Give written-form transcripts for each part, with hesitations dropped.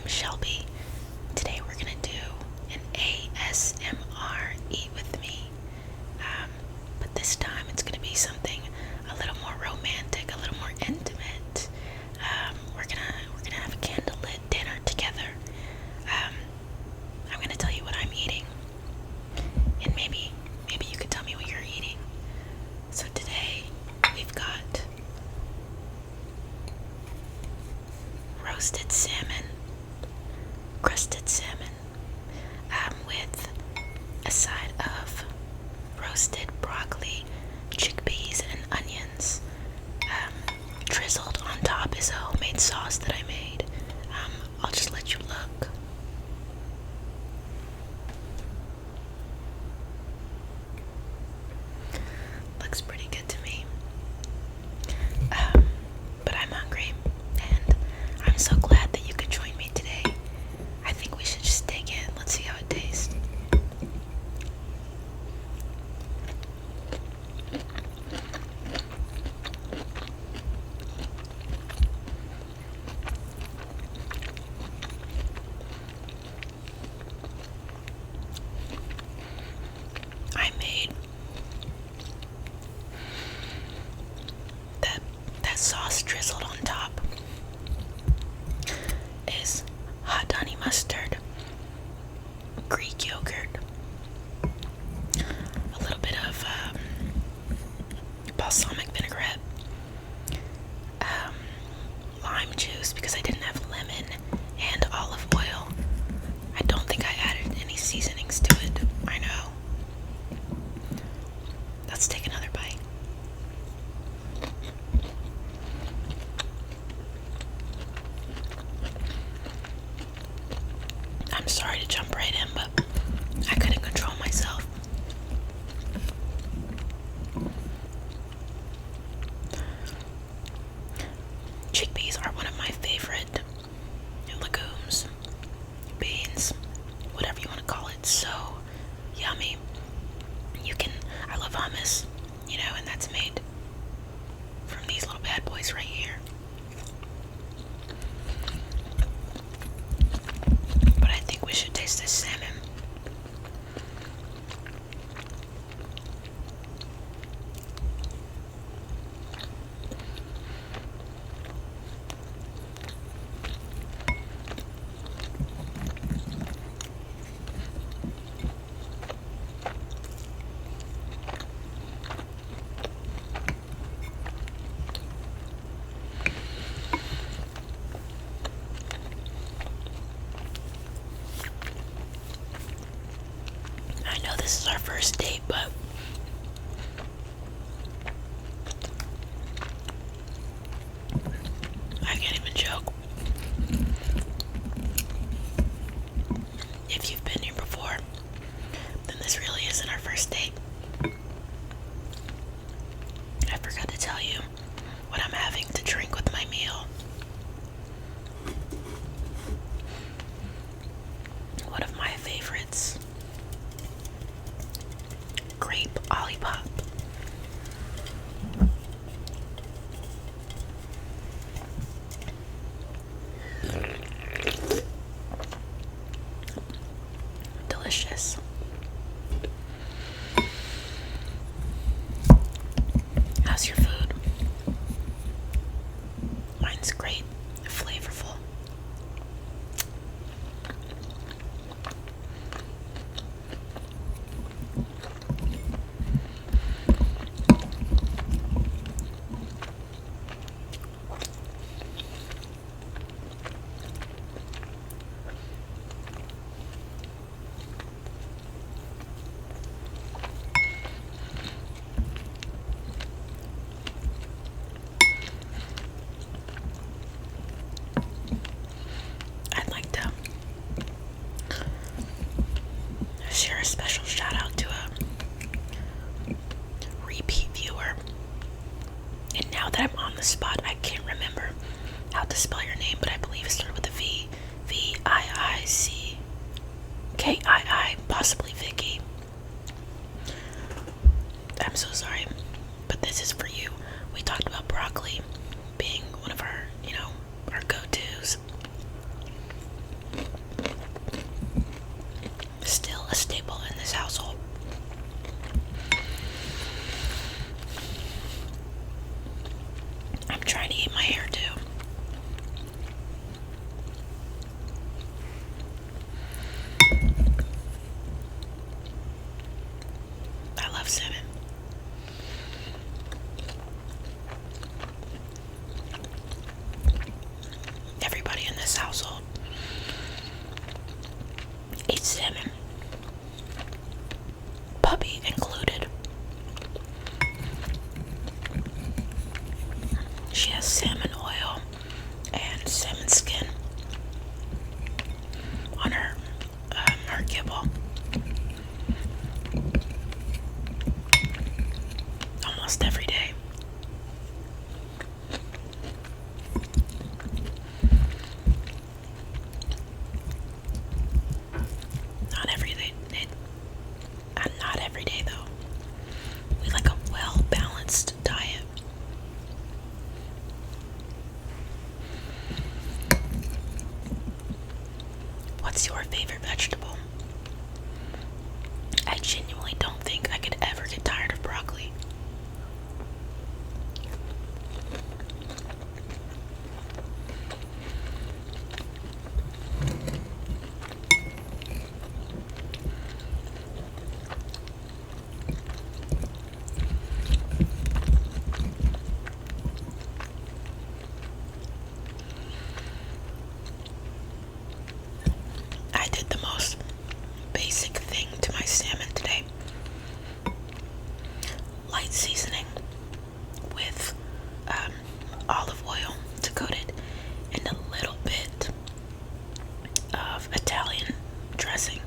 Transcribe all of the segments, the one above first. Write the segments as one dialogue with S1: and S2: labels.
S1: Shelby. Today we're gonna do an ASMR Eat With Me. But this time it's gonna be something a little more romantic, a little more intimate. We're gonna have a candlelit dinner together. I'm gonna tell you what I'm eating, and maybe you could tell me what you're eating. So today we've got roasted salmon, crusted salmon, with a side of roasted broccoli, chickpeas, and onions. Drizzled on top is a homemade sauce that I made. I'll just let you look. Looks pretty good to me. But I'm hungry, and I'm so glad that you could join me today. I think we should just dig in. Let's see how it tastes. I made that sauce drizzled on top is hot honey mustard, Greek yogurt, a little bit of balsamic vinaigrette, lime juice because I didn't have lemon, and olive oil. I don't think I added any seasonings to it. I know. Let's take another bite. I'm sorry to jump right in, but I couldn't control myself. Chickpeas are one of my favorite legumes, beans, whatever you want to call it. So yummy. I love hummus, and that's made from these little bad boys right here. But I think we should taste this salmon. I know this is our first date, but I can't even joke. If you've been here before, then this really isn't our first date. I forgot to tell you what I'm having to drink with my meal. One of my favorites, grape olipop. Delicious. How's your food? Mine's great, flavorful. I'd like to share a special shout out to a repeat viewer. And now that I'm on the spot, I can't remember how to spell your name, but I believe it started with a V. Viickii, possibly Vicky. I'm so sorry, but this is for you. We talked about broccoli being one of our, our go-tos. She has salmon oil and salmon skin on her kibble almost every day. Not every day. Not every day though. We like a well balanced diet. What's your favorite vegetable? I genuinely don't think I could ever get tired of broccoli. I did the most basic thing to my salmon today. Light seasoning with olive oil to coat it and a little bit of Italian dressing.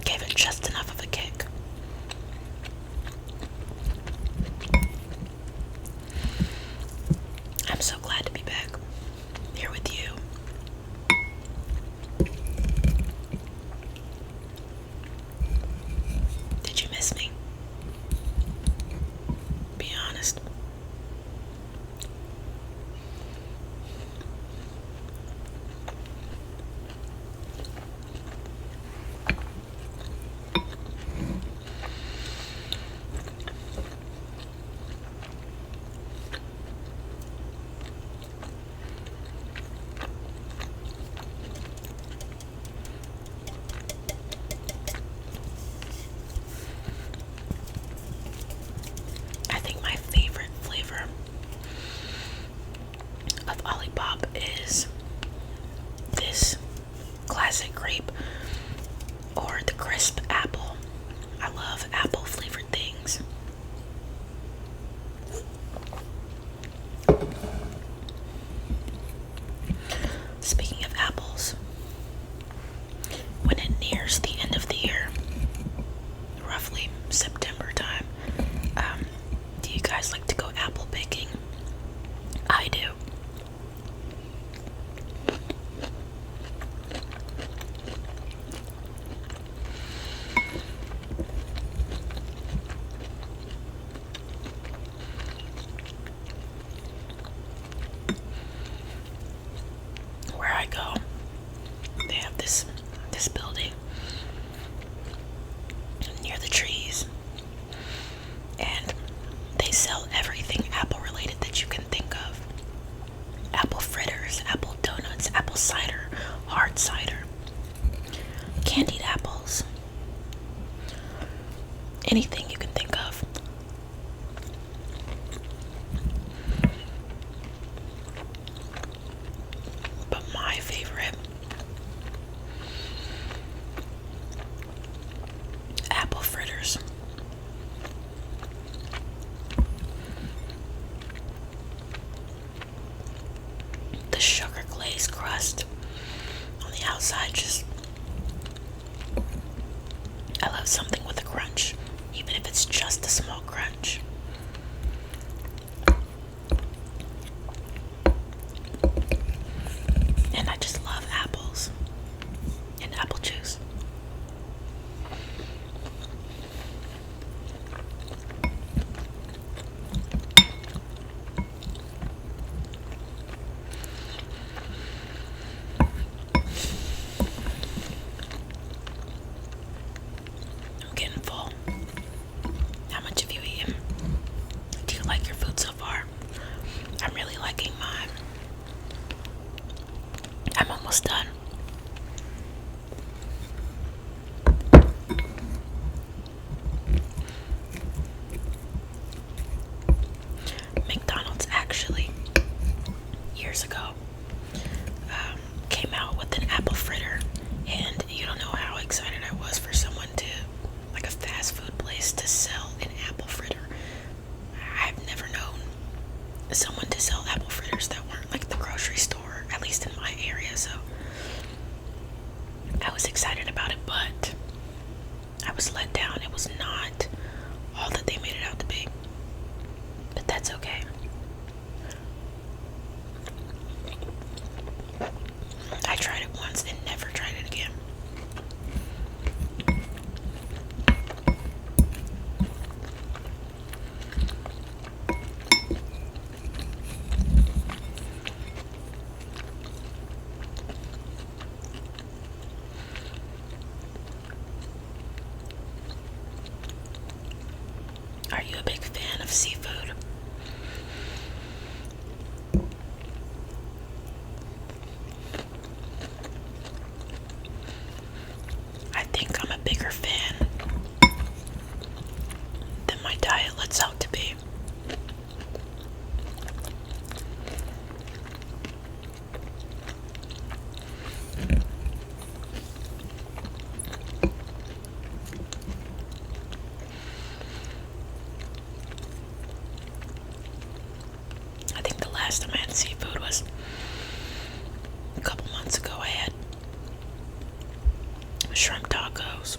S1: Gave it just enough of a kick. I'm so glad to be back here with you. Did you miss me? Be honest. I think my favorite flavor of Olipop is this classic grape or the crisp apple. I love apple flavored things. Speaking of apples, when it nears the end of the year, roughly September time, do you guys like to go apple picking? I do. Where I go, they have this building near the trees, and they sell everything apple related that you can think of. Apple fritters, apple donuts, apple cider, hard cider, candied apples, anything you can think of. But my favorite apple fritters. The sugar glaze crust on the outside, just I love something with a crunch, even if it's just a small crunch. And I just love apples and apple juice. I'm getting full. How much have you eaten? Do you like your food so far? I'm really liking mine. I'm almost done. McDonald's actually, years ago, came out with an apple fritter, and you don't know how excited I was for someone to, like a fast food place, to sell an apple fritter. someone to sell apple fritters that weren't like the grocery store, at least in my area. So I was excited about it, but I was let down. It was not all that they made it out to be. But that's okay. I tried it once and never tried it again. Are you a big fan of seafood? I think I'm a bigger fan than my diet lets out to be. I think the last time I had seafood was a couple months ago. I had shrimp tacos.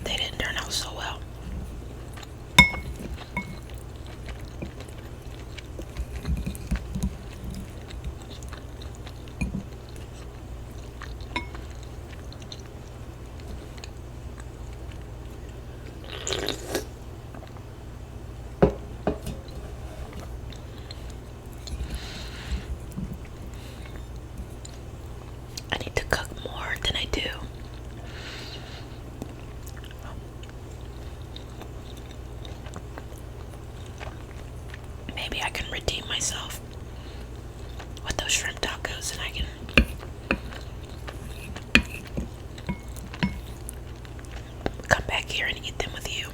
S1: They didn't turn out so well. I need to cook more than I do. Maybe I can redeem myself with those shrimp tacos and I can come back here and eat them with you.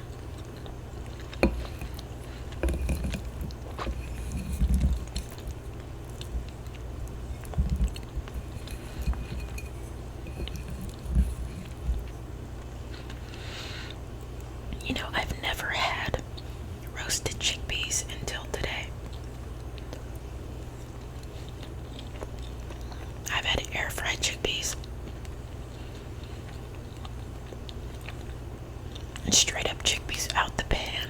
S1: You know, I've never had roasted chickpeas until today. I've had air fried chickpeas and straight up chickpeas out the pan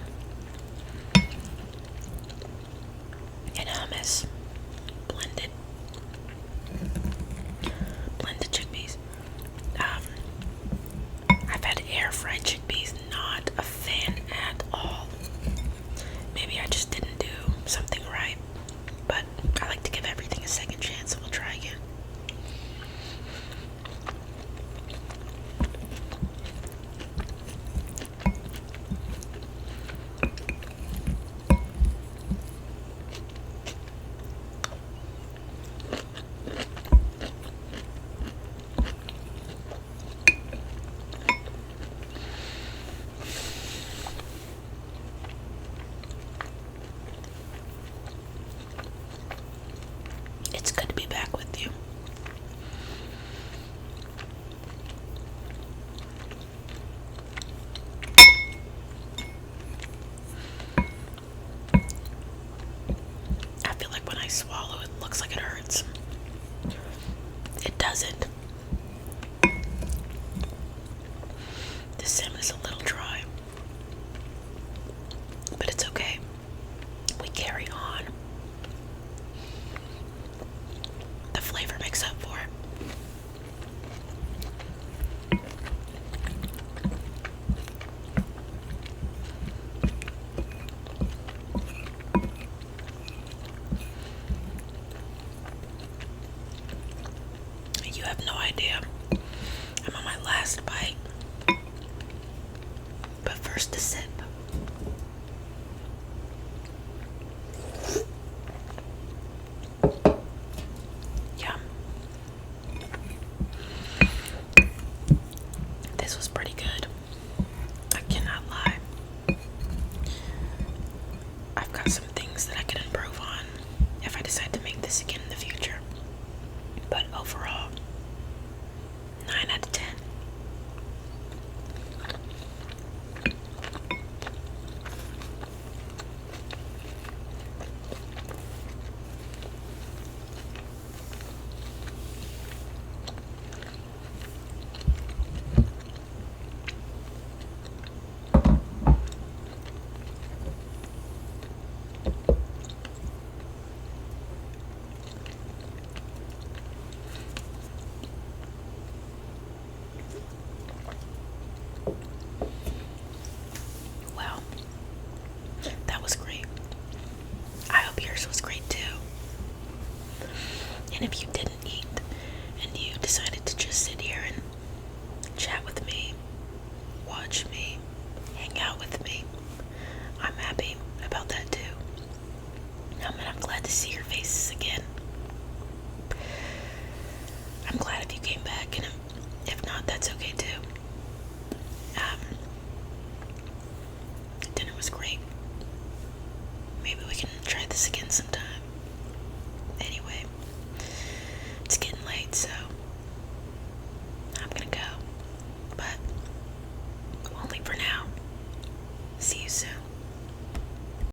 S1: and hummus, blended chickpeas. I've had air fried chickpeas, not a fan at all. Maybe I just didn't do something right, but I like to give everything a second chance, so we'll try again. It's good to be back with you. I feel like when I swallow, it looks like it hurts. It doesn't. The salmon is a little dry, but it's okay. We carry on. The flavor makes up for it. You have no idea. I'm on my last bite. But first a sip. Yum. This was pretty good.